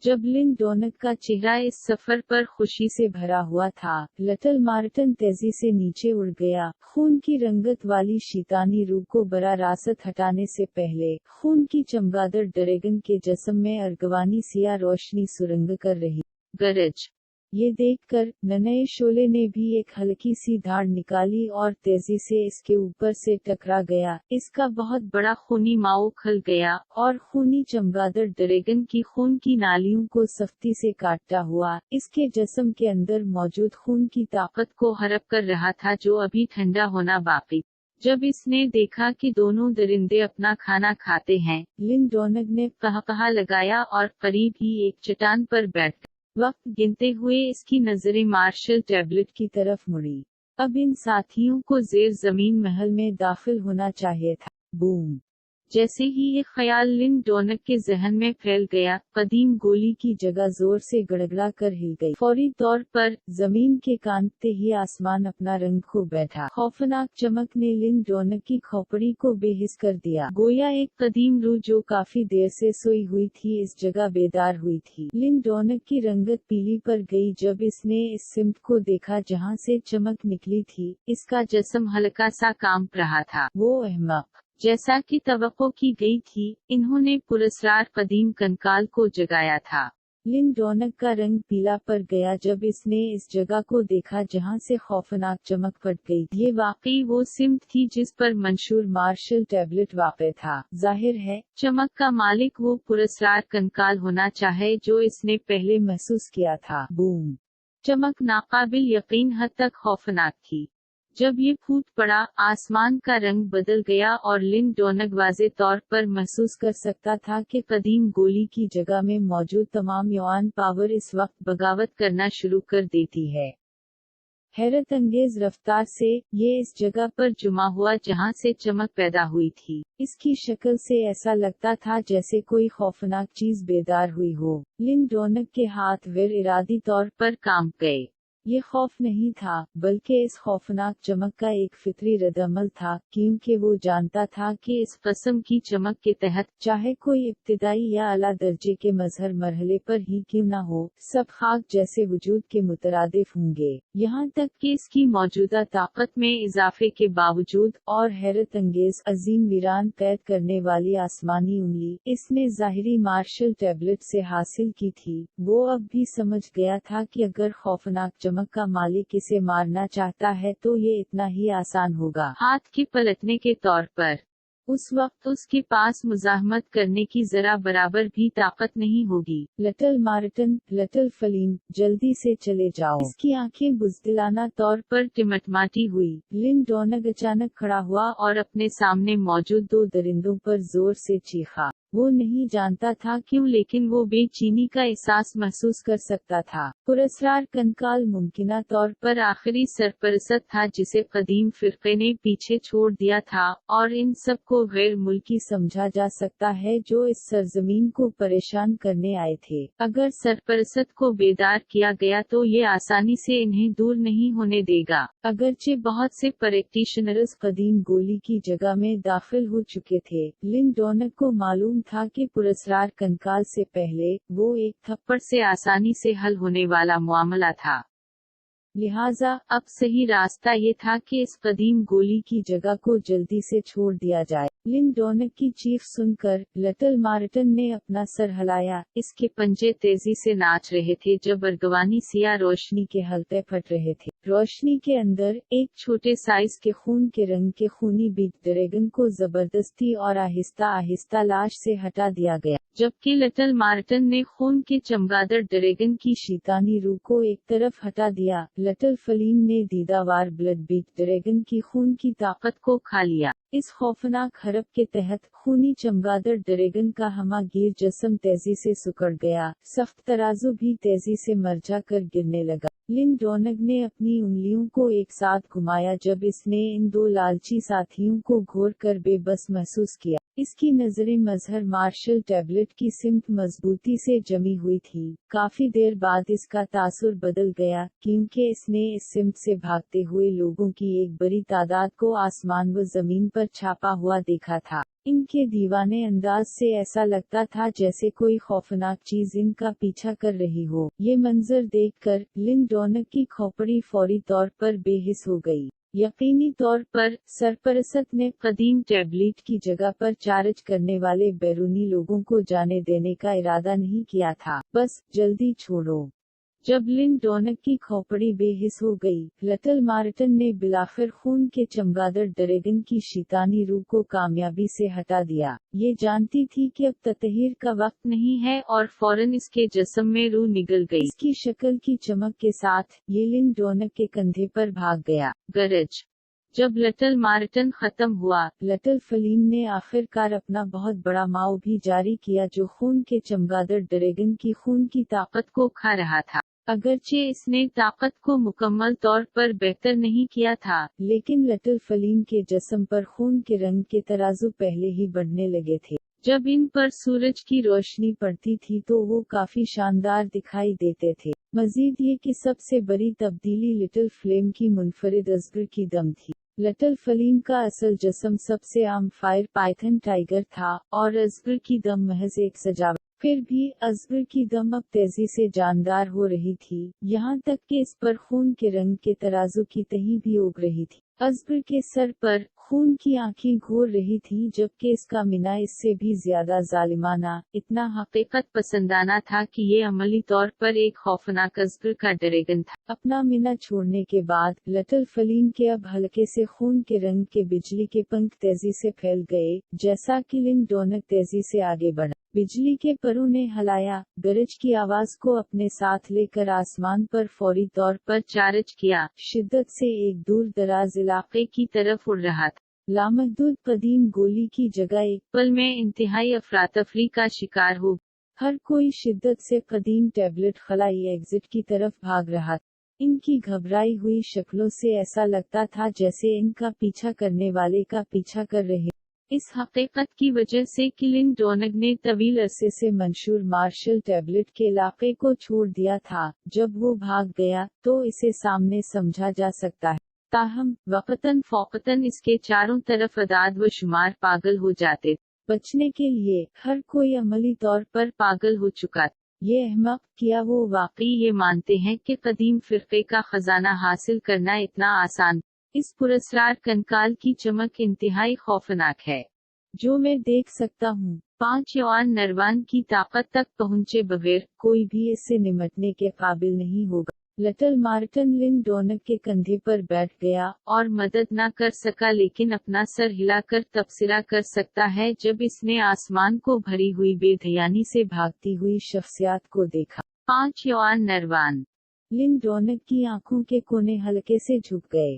जब लिन डोनग का चेहरा इस सफर पर खुशी से भरा हुआ था, लिटिल मार्टिन तेजी से नीचे उड़ गया। खून की रंगत वाली शैतानी रूह को बरा रासत हटाने से पहले खून की चमगादड़ ड्रैगन के जिस्म में अर्गवानी सिया रोशनी सुरंग कर रही। गरज। ये देखकर नन्हे शोले ने भी एक हल्की सी धाड़ निकाली और तेजी से इसके ऊपर से टकरा गया। इसका बहुत बड़ा खूनी माओ खल गया और खूनी चमगादड़ ड्रैगन की खून की नालियों को सख्ती से काटता हुआ इसके जिस्म के अंदर मौजूद खून की ताकत को हड़प कर रहा था, जो अभी ठंडा होना बाकी। जब इसने देखा कि दोनों दरिंदे अपना खाना खाते हैं, लिन डोनग ने कहकहा लगाया और करीब ही एक चट्टान पर बैठ गया। वक्त गिनते हुए इसकी नजरें मार्शल टैबलेट की तरफ मुड़ी। अब इन साथियों को जेर जमीन महल में दाखिल होना चाहिए था। बूम। जैसे ही ये ख्याल लिन डोनग के जहन में फैल गया, कदीम गोली की जगह जोर से गड़गड़ा कर हिल गई। फौरी तौर पर जमीन के कांपते ही आसमान अपना रंग खो बैठा। खौफनाक चमक ने लिन डोनग की खोपड़ी को बेहिस कर दिया। गोया एक कदीम रूह जो काफी देर से सोई हुई थी इस जगह बेदार हुई थी। लिन डोनग की रंगत पीली पर गई जब इसने इस सिमत को देखा जहां से चमक निकली थी। इसका जिस्म हल्का सा कांप रहा था। वो अहमक, जैसा कि तवक्को की गई थी, इन्होंने पुरस्कार कदीम कंकाल को जगाया था। लिन डोनग का रंग पीला पड़ गया जब इसने इस जगह को देखा जहां से खौफनाक चमक पड़ गई। ये वाकई वो सिमत थी जिस पर मंशूर मार्शल टैबलेट वाक़ था। जाहिर है, चमक का मालिक वो पुरस्कार कंकाल होना चाहे जो इसने पहले महसूस किया था। बूम। चमक नाकाबिल यकीन हद तक खौफनाक थी। जब ये फूट पड़ा, आसमान का रंग बदल गया और लिन डोनग वाज़े तौर पर महसूस कर सकता था कि कदीम गोली की जगह में मौजूद तमाम युआन पावर इस वक्त बगावत करना शुरू कर देती है। हैरत अंगेज रफ्तार से ये इस जगह पर जुमा हुआ जहां से चमक पैदा हुई थी। इसकी शक्ल से ऐसा लगता था जैसे कोई खौफनाक चीज बेदार हुई हो। लिन डोनग के हाथ गिर इरादी तौर पर कांप गए। ये खौफ नहीं था, बल्कि इस खौफनाक चमक का एक फितरी रद्दअमल था, क्योंकि वो जानता था कि इस किस्म की चमक के तहत चाहे कोई इब्तिदाई या आला दर्जे के मजहर मरहले पर ही क्यों न हो, सब खाक जैसे वजूद के मुतरादिफ होंगे। यहाँ तक कि इसकी मौजूदा ताकत में इजाफे के बावजूद और हैरत अंगेज अजीम वीरान कैद करने वाली आसमानी उंगली इसने ज़ाहिरी मार्शल टैबलेट से हासिल की थी, वो अब भी समझ गया था कि अगर खौफनाक चमक का मालिक इसे मारना चाहता है तो ये इतना ही आसान होगा, हाथ के पलटने के तौर पर। उस वक्त उसके पास मुजाहमत करने की जरा बराबर भी ताकत नहीं होगी। लिटिल मार्टिन, लिटिल फलीम, जल्दी से चले जाओ। इसकी आंखें बुज़दिलाना तौर पर टिमटमाटी हुई। लिन डोनग अचानक खड़ा हुआ और अपने सामने मौजूद दो दरिंदों पर जोर से चीखा। वो नहीं जानता था क्यों, लेकिन वो बेचैनी का एहसास महसूस कर सकता था। पुरस्कार कंकाल मुमकिना तौर पर आखिरी सरपरस्त था जिसे कदीम फिरके ने पीछे छोड़ दिया था, और इन सब को गैर मुल्की समझा जा सकता है जो इस सरजमीन को परेशान करने आए थे। अगर सरपरस्त को बेदार किया गया तो ये आसानी से इन्हें दूर नहीं होने देगा। अगरचे बहुत से प्रैक्टिशनर्स कदीम गोली की जगह में दाखिल हो चुके थे, लिन डोनग को मालूम था कि पुरस्कार कंकाल से पहले वो एक थप्पड़ से आसानी से हल होने वाला मामला था। लिहाजा अब सही रास्ता ये था कि इस कदीम गोली की जगह को जल्दी से छोड़ दिया जाए। लिन डोनग की चीख सुनकर लिटिल मार्टिन ने अपना सर हिलाया। इसके पंजे तेजी से नाच रहे थे जब अर्गवानी सिया रोशनी के हलते फट रहे थे। रोशनी के अंदर एक छोटे साइज के खून के रंग के खूनी बिग ड्रैगन को जबरदस्ती और आहिस्ता आहिस्ता लाश से हटा दिया गया, जबकि लिटिल मार्टिन ने खून के चमगादड़ ड्रैगन की शैतानी रूह को एक तरफ हटा दिया। लिटिल फलीम ने दीदावार ब्लड बिग ड्रैगन की खून की ताकत को खा लिया। इस खौफनाक हरप के तहत खूनी चमगादड़ ड्रैगन का हमागीर जिस्म तेजी से सिकुड़ गया, सख्त तराजू भी तेजी से मरझा कर गिरने लगा। लिन डोनग ने अपनी उंगलियों को एक साथ घुमाया जब इसने इन दो लालची साथियों को घोर कर बेबस महसूस किया। इसकी नजरें मजहर मार्शल टैबलेट की सिमत मजबूती से जमी हुई थी। काफी देर बाद इसका तासुर बदल गया, क्योंकि इसने इस सिमत से भागते हुए लोगों की एक बड़ी तादाद को आसमान व जमीन पर छापा हुआ देखा था। इनके दीवाने अंदाज से ऐसा लगता था जैसे कोई खौफनाक चीज इनका पीछा कर रही हो। ये मंजर देखकर लिन डोनग की खोपड़ी फौरी तौर पर बेहिस हो गई। यकीनी तौर पर सरपरस्त ने कदीम टैबलेट की जगह पर चार्ज करने वाले बैरूनी लोगों को जाने देने का इरादा नहीं किया था। बस जल्दी छोड़ो। जब लिन डोनग की खोपड़ी बेहिस हो गई, लिटिल मार्टिन ने बिलाखिर खून के चमगादड़ ड्रैगन की शैतानी रूह को कामयाबी से हटा दिया। ये जानती थी कि अब ततहीर का वक्त नहीं है और फौरन इसके जिस्म में रूह निगल गई। इसकी शक्ल की चमक के साथ ये लिन डोनग के कंधे पर भाग गया। गरज। जब लिटिल मार्टिन खत्म हुआ, लिटिल फलीम ने आखिरकार अपना बहुत बड़ा माओ भी जारी किया जो खून के चमगादड़ ड्रैगन की खून की ताकत को खा रहा था। अगरचे इसने ताकत को मुकम्मल तौर पर बेहतर नहीं किया था, लेकिन लिटिल फलीम के जिस्म पर खून के रंग के तराजू पहले ही बढ़ने लगे थे। जब इन पर सूरज की रोशनी पड़ती थी तो वो काफी शानदार दिखाई देते थे। मजीद ये कि सबसे बड़ी तब्दीली लिटिल फ्लेम की मुनफरिद अजगर की दम थी। लिटिल फलीम का असल जिस्म सबसे आम फायर पाइथन टाइगर था और अजगर की दम महज एक सजावट। फिर भी अजगर की दम अब तेजी से जानदार हो रही थी, यहाँ तक कि इस पर खून के रंग के तराजू की तही भी उग रही थी। अजगर के सर पर खून की आंखें घूर रही थीं, जबकि इसका मिना इससे भी ज्यादा जालिमाना, इतना हकीकत पसंदाना था कि ये अमली तौर पर एक खौफनाक अजगर का ड्रैगन था। अपना मिना छोड़ने के बाद लिटिल फलीम के अब हल्के से खून के रंग के बिजली के पंख तेजी से फैल गए, जैसा कि लिन डोनग तेजी से आगे बढ़ा। बिजली के परों ने हलाया, गरज की आवाज को अपने साथ लेकर आसमान पर फौरी तौर पर चार्ज किया, शिद्दत से एक दूर दराज इलाके की तरफ उड़ रहा था। लामहदूद कदीम गोली की जगह एक पल में इंतहाई अफरातफरी का शिकार हो। हर कोई शिद्दत से कदीम टैबलेट खलाई एग्जिट की तरफ भाग रहा था। इनकी घबराई हुई शक्लों से ऐसा लगता था जैसे इनका पीछा करने वाले का पीछा कर रहे। اس حقیقت کی وجہ سے کہ لن ڈونگ نے طویل عرصے سے منشور مارشل ٹیبلٹ کے علاقے کو چھوڑ دیا تھا، جب وہ بھاگ گیا تو اسے سامنے سمجھا جا سکتا ہے۔ تاہم وقتاً فوقتاً اس کے چاروں طرف اعداد و شمار پاگل ہو جاتے۔ بچنے کے لیے ہر کوئی عملی طور پر پاگل ہو چکا تھا۔ یہ احمق کیا وہ واقعی یہ مانتے ہیں کہ قدیم فرقے کا خزانہ حاصل کرنا اتنا آسان؟ اس پراسرار کنکال کی چمک انتہائی خوفناک ہے، جو میں دیکھ سکتا ہوں۔ 5 یوان نروان کی طاقت تک پہنچے بغیر کوئی بھی اس سے نمٹنے کے قابل نہیں ہوگا۔ لٹل مارٹن لن ڈونگ کے کندھے پر بیٹھ گیا اور مدد نہ کر سکا، لیکن اپنا سر ہلا کر تبصرہ کر سکتا ہے جب اس نے آسمان کو بھری ہوئی بے دھیانی سے بھاگتی ہوئی شخصیات کو دیکھا۔ 5 یوان نروان۔ لن ڈونگ کی آنکھوں کے کونے ہلکے سے جھک گئے۔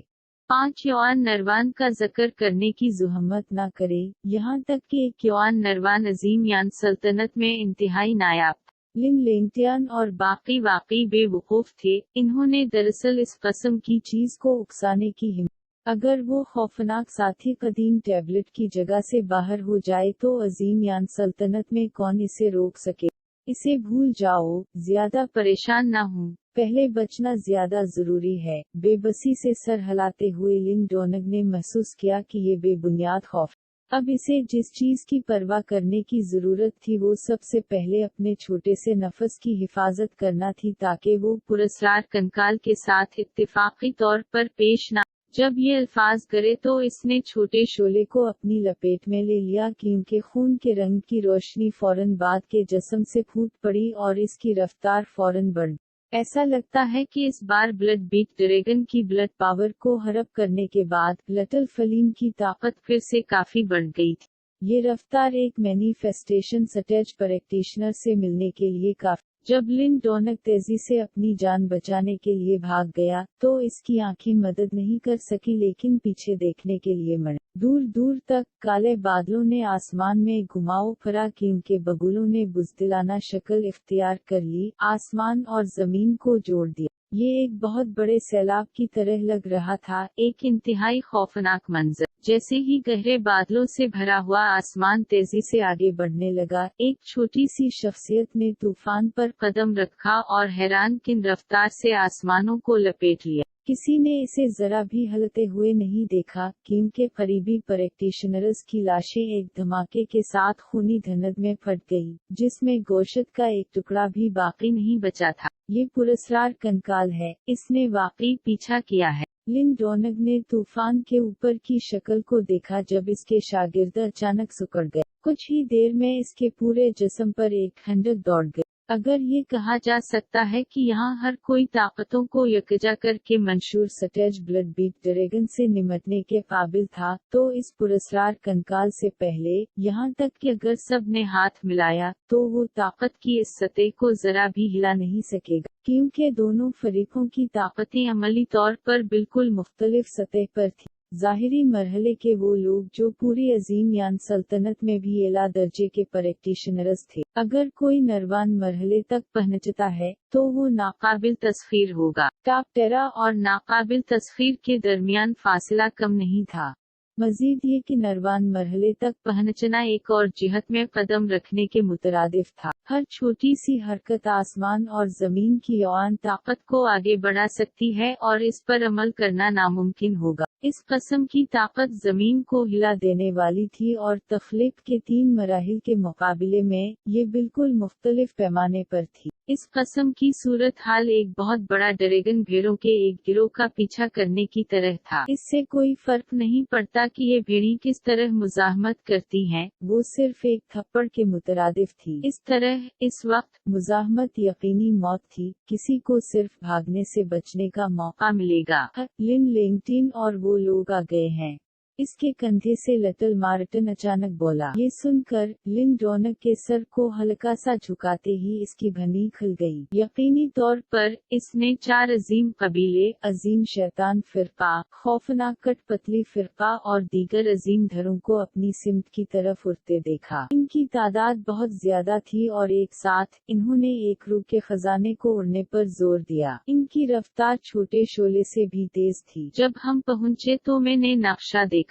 5 یوان نروان کا ذکر کرنے کی زحمت نہ کرے، یہاں تک کہ 1 یوان نروان عظیم یان سلطنت میں انتہائی نایاب۔ لن لینگٹیان اور باقی واقعی بے وقوف تھے، انہوں نے دراصل اس قسم کی چیز کو اکسانے کی ہمت۔ اگر وہ خوفناک ساتھی قدیم ٹیبلٹ کی جگہ سے باہر ہو جائے تو عظیم یان سلطنت میں کون اسے روک سکے؟ اسے بھول جاؤ، زیادہ پریشان نہ ہوں، پہلے بچنا زیادہ ضروری ہے۔ بے بسی سے سر ہلاتے ہوئے لن ڈونگ نے محسوس کیا کہ یہ بے بنیاد خوف۔ اب اسے جس چیز کی پرواہ کرنے کی ضرورت تھی وہ سب سے پہلے اپنے چھوٹے سے نفس کی حفاظت کرنا تھی، تاکہ وہ پراسرار کنکال کے ساتھ اتفاقی طور پر پیش نہ۔ جب یہ الفاظ کرے تو اس نے چھوٹے شعلے کو اپنی لپیٹ میں لے لیا، کیونکہ خون کے رنگ کی روشنی فوراً بعد کے جسم سے پھوٹ پڑی اور اس کی رفتار فوراً بڑھ۔ ایسا لگتا ہے کہ اس بار بلڈ بیٹ ڈریگن کی بلڈ پاور کو ہڑپ کرنے کے بعد لٹل فلیم کی طاقت پھر سے کافی بڑھ گئی تھی۔ یہ رفتار ایک مینیفیسٹیشن سٹیج پریکٹیشنر سے ملنے کے لیے کافی۔ جب لن ڈونگ تیزی سے اپنی جان بچانے کے لیے بھاگ گیا تو اس کی آنکھیں مدد نہیں کر سکی، لیکن پیچھے دیکھنے کے لیے مڑ۔ دور دور تک کالے بادلوں نے آسمان میں گھماؤ پھرا، کیونکہ بگولوں نے بزدلانہ شکل اختیار کر لی، آسمان اور زمین کو جوڑ دیا۔ یہ ایک بہت بڑے سیلاب کی طرح لگ رہا تھا، ایک انتہائی خوفناک منظر۔ جیسے ہی گہرے بادلوں سے بھرا ہوا آسمان تیزی سے آگے بڑھنے لگا، ایک چھوٹی سی شخصیت نے طوفان پر قدم رکھا اور حیران کن رفتار سے آسمانوں کو لپیٹ لیا۔ کسی نے اسے ذرا بھی ہلتے ہوئے نہیں دیکھا، کیونکہ قریبی پریکٹیشنرز کی لاشیں ایک دھماکے کے ساتھ خونی دھند میں پھٹ گئی، جس میں گوشت کا ایک ٹکڑا بھی باقی نہیں بچا تھا۔ یہ پراسرار کنکال ہے، اس نے واقعی پیچھا کیا ہے۔ لن ڈونگ نے طوفان کے اوپر کی شکل کو دیکھا جب اس کے شاگرد اچانک سکڑ گئے۔ کچھ ہی دیر میں اس کے پورے جسم پر ایک ٹھنڈک دوڑ گئی۔ اگر یہ کہا جا سکتا ہے کہ یہاں ہر کوئی طاقتوں کو یکجا کر کے منشور سٹیج بلڈ بیٹ ڈریگن سے نمٹنے کے قابل تھا، تو اس پراسرار کنکال سے پہلے، یہاں تک کہ اگر سب نے ہاتھ ملایا، تو وہ طاقت کی اس سطح کو ذرا بھی ہلا نہیں سکے گا، کیونکہ دونوں فریقوں کی طاقتیں عملی طور پر بالکل مختلف سطح پر تھیں۔ ظاہری مرحلے کے وہ لوگ جو پوری عظیم یان سلطنت میں بھی اعلیٰ درجے کے پریکٹیشنرز تھے، اگر کوئی نروان مرحلے تک پہنچتا ہے تو وہ ناقابل تسخیر ہوگا۔ ٹاپ ٹیرا اور ناقابل تسخیر کے درمیان فاصلہ کم نہیں تھا۔ مزید یہ کہ نروان مرحلے تک پہنچنا ایک اور جہت میں قدم رکھنے کے مترادف تھا۔ ہر چھوٹی سی حرکت آسمان اور زمین کی یوان طاقت کو آگے بڑھا سکتی ہے اور اس پر عمل کرنا ناممکن ہوگا۔ اس قسم کی طاقت زمین کو ہلا دینے والی تھی اور تخلیق کے 3 مراحل کے مقابلے میں یہ بالکل مختلف پیمانے پر تھی۔ اس قسم کی صورتحال ایک بہت بڑا ڈریگن بھیڑوں کے ایک گروہ کا پیچھا کرنے کی طرح تھا۔ اس سے کوئی فرق نہیں پڑتا کہ یہ بھیڑیں کس طرح مزاحمت کرتی ہیں، وہ صرف ایک تھپڑ کے مترادف تھی۔ اس طرح اس وقت مزاحمت یقینی موت تھی، کسی کو صرف بھاگنے سے بچنے کا موقع ملے گا۔ لن لینگٹین اور وہ لوگ آ گئے ہیں۔ اس کے کندھے سے لٹل مارٹن اچانک بولا۔ یہ سن کر لن ڈونگ کے سر کو ہلکا سا جھکاتے ہی اس کی بھنی کھل گئی۔ یقینی طور پر اس نے 4 عظیم قبیلے، عظیم شیطان فرقہ، خوفناک کٹ پتلی فرقہ اور دیگر عظیم دھروں کو اپنی سمت کی طرف اٹھتے دیکھا۔ ان کی تعداد بہت زیادہ تھی اور ایک ساتھ انہوں نے ایک روح کے خزانے کو اڑنے پر زور دیا۔ ان کی رفتار چھوٹے شعلے سے بھی تیز تھی۔ جب ہم پہنچے تو میں نے نقشہ دیکھا۔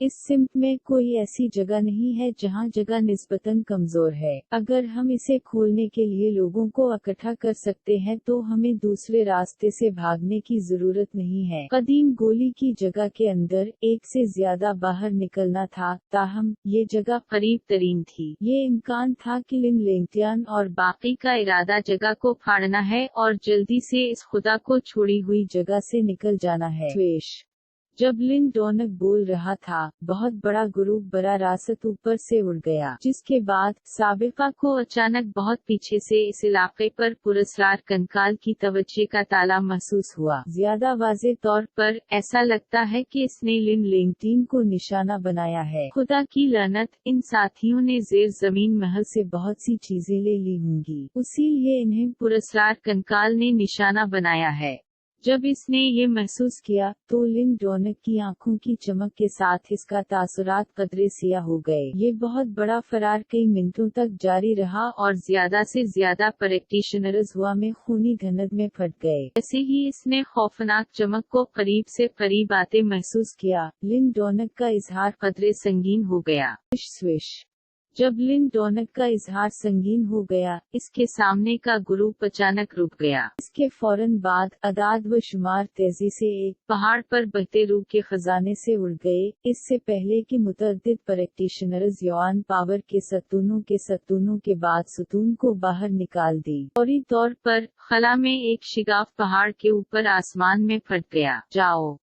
इस सिम्प में कोई ऐसी जगह नहीं है जहां जगह निस्बतन कमजोर है। अगर हम इसे खोलने के लिए लोगों को इकट्ठा कर सकते हैं तो हमें दूसरे रास्ते से भागने की जरूरत नहीं है। कदीम गोली की जगह के अंदर एक से ज्यादा बाहर निकलना था, ताहम ये जगह करीब तरीन थी। ये इम्कान था कि लिन लेंगटियान और बाकी का इरादा जगह को फाड़ना है और जल्दी से इस खुदा को छोड़ी हुई जगह से निकल जाना है। जब लिन डोनक बोल रहा था, बहुत बड़ा ग्रुप बरा रासत ऊपर से उड़ गया, जिसके बाद साबिका को अचानक बहुत पीछे से इस इलाके पर पुरस्कार कंकाल की तवज्जो का ताला महसूस हुआ। ज्यादा वाज़े तौर पर ऐसा लगता है कि इसने लिन लेंगटिन को निशाना बनाया है। खुदा की लानत, इन साथियों ने जेर जमीन महल से बहुत सी चीजें ले ली होंगी, इसीलिए इन्हें पुरस्कार कंकाल ने निशाना बनाया है। जब इसने ये महसूस किया तो लिन डोनक की आंखों की चमक के साथ इसका तासुरात कदरे सिया हो गए। ये बहुत बड़ा फरार कई मिनटों तक जारी रहा और ज्यादा से ज्यादा प्रैक्टिशनर्स हवा में खूनी धनद में फट गए। ऐसे ही इसने खौफनाक चमक को करीब से करीब आते महसूस किया। लिन डोनक का इजहार कदरे संगीन हो गया। स्विश। जब लिन डोनक का इजहार संगीन हो गया, इसके सामने का ग्रुप अचानक रुक गया। इसके फौरन बाद अदाद व शुमार तेजी से एक पहाड़ पर बहते रूह के खजाने से उड़ गए। इससे पहले कि मुतअद्दिद प्रैक्टिशनर्स यौन पावर के सतूनों के बाद सतून को बाहर निकाल दी। फौरी तौर पर खला में एक शिगाफ पहाड़ के ऊपर आसमान में फट गया। जाओ।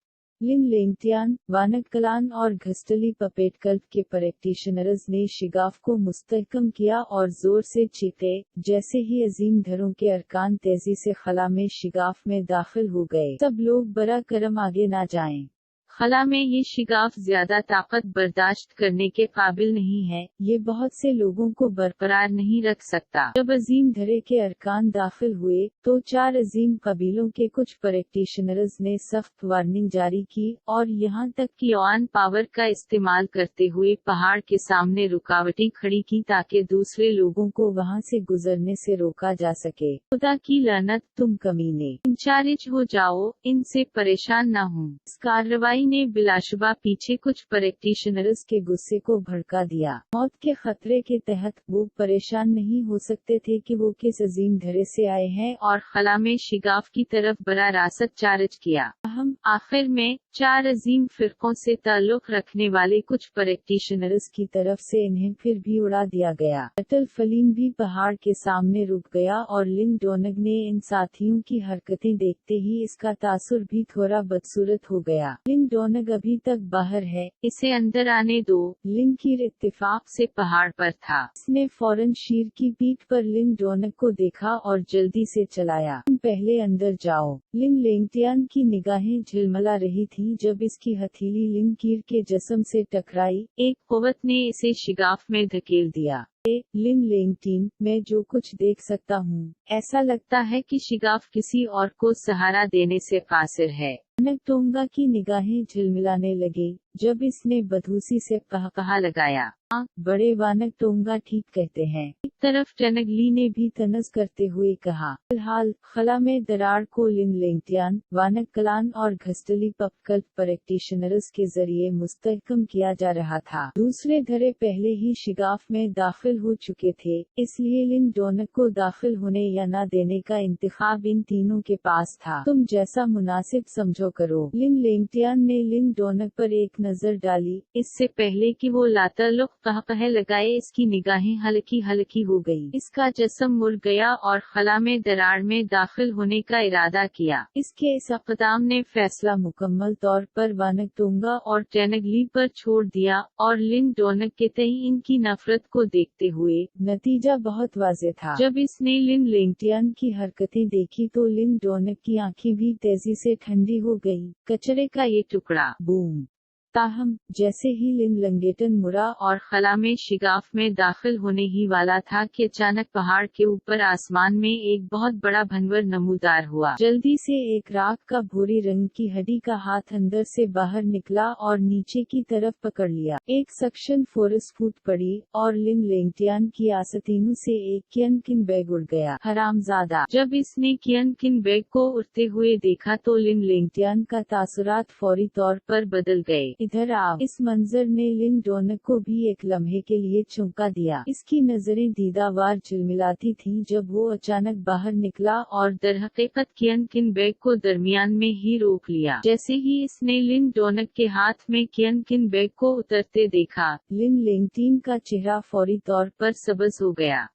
लिन लेंगटियान, वानकलान और घस्टली पपेटकल्प के प्रैक्टिशनर्स ने शिगाफ को मुस्तहकम किया और जोर से चीखे। जैसे ही अजीम धरों के अरकान तेजी से खला में शिगाफ में दाखिल हो गए, सब लोग बरा करम आगे ना जाएं। खला में ये शिगाफ ज्यादा ताकत बर्दाश्त करने के काबिल नहीं है, ये बहुत से लोगों को बरकरार नहीं रख सकता। जब अजीम धरे के अरकान दाखिल हुए तो 4 अजीम कबीलों के कुछ प्रैक्टिशनर्स ने सख्त वार्निंग जारी की और यहाँ तक कि यौन पावर का इस्तेमाल करते हुए पहाड़ के सामने रुकावटें खड़ी की ताकि दूसरे लोगों को वहाँ से गुजरने से रोका जा सके। खुदा की लानत, तुम कमीने, इंचार्ज हो जाओ, इनसे परेशान न हो। इस कार्रवाई ने बिलाशुबा पीछे कुछ प्रैक्टिशनर्स के गुस्से को भड़का दिया। मौत के खतरे के तहत वो परेशान नहीं हो सकते थे कि वो किस अजीम धरे से आए हैं और खला में शिगाफ की तरफ बड़ा रासत चार्ज किया। हम आखिर में 4 अजीम फिरकों से ताल्लुक रखने वाले कुछ प्रैक्टिशनर्स की तरफ से इन्हें फिर भी उड़ा दिया गया। अटल फलीम भी पहाड़ के सामने रुक गया और लिन डोनक ने इन साथियों की हरकतें देखते ही इसका तासुर भी थोड़ा बदसूरत हो गया। लिन डोनक अभी तक बाहर है, इसे अंदर आने दो। लिन कीर इत्तेफाक से पहाड़ पर था। इसने फौरन शीर की पीठ पर लिन डोनक को देखा और जल्दी से चलाया। तुम पहले अंदर जाओ। लिन लेंगटियान की निगाहें झिलमिला रही थीं जब इसकी हथेली लिन कीर के जिस्म से टकराई। एक कुव्वत ने इसे शिगाफ में धकेल दिया। लिन लेंगटिन, मैं जो कुछ देख सकता हूँ, ऐसा लगता है कि शिगाफ किसी और को सहारा देने से कासिर है। टोंगा की निगाहें झिलमिलाने लगी जब इसने बदहूसी से कहा लगाया। हाँ, बड़े वानक टोंगा ठीक कहते हैं। एक तरफ टनगली ने भी तनस करते हुए कहा। फिलहाल खला में दरार को लिन लेंगटियान, वानक कलान और घस्टली पपकल्प प्रैक्टिशनर्स के जरिए मुस्तहकम किया जा रहा था। दूसरे धरे पहले ही शिगाफ में दाखिल हो चुके थे, इसलिए लिन डोनक को दाखिल होने या न देने का इंतखाब इन तीनों के पास था। तुम जैसा मुनासिब समझो करो। लिन लेंगटियान ने लिन डोनक पर एक नजर डाली। इससे पहले कि वो लाताल्लुक कह लगाए, इसकी निगाहें हल्की हल्की हो गई। इसका जिस्म मुड़ गया और खला में दरार में दाखिल होने का इरादा किया। इसके इस इक़दाम ने फैसला मुकम्मल तौर पर वानक टोंगा और टनगली पर छोड़ दिया और लिन डोनक के तई इनकी नफरत को देखते हुए नतीजा बहुत वाज़ेह था। जब इसने लिन लेंगटियान की हरकतें देखी तो लिन डोनक की आंखें भी तेजी से ठंडी हो गई। कचरे का ये टुकड़ा, बूम। ताहम जैसे ही लिन लेंगटिन मुड़ा और खला में शिगाफ में दाखिल होने ही वाला था कि अचानक पहाड़ के ऊपर आसमान में एक बहुत बड़ा भंवर नमूदार हुआ। जल्दी से एक राख का भूरी रंग की हड्डी का हाथ अंदर से बाहर निकला और नीचे की तरफ पकड़ लिया। एक सक्शन फोर्स फूट पड़ी और लिन लेंगटियान की आस्तीनों से एक कियन किन बैग उड़ गया। हरामजादा। जब इसने कियन किन बैग को उड़ते हुए देखा तो लिन लेंगटियान का तासुरात फौरी तौर पर बदल गए। ادھر آؤ۔ اس منظر نے لن ڈونگ کو بھی ایک لمحے کے لیے چونکا دیا۔ اس کی نظریں دیدہ وار جھلملاتی تھیں جب وہ اچانک باہر نکلا اور درحقیقت کین کن بیگ کو درمیان میں ہی روک لیا۔ جیسے ہی اس نے لن ڈونگ کے ہاتھ میں کین کن بیگ کو اترتے دیکھا، لن لینگٹین کا چہرہ فوری طور پر سبز ہو گیا۔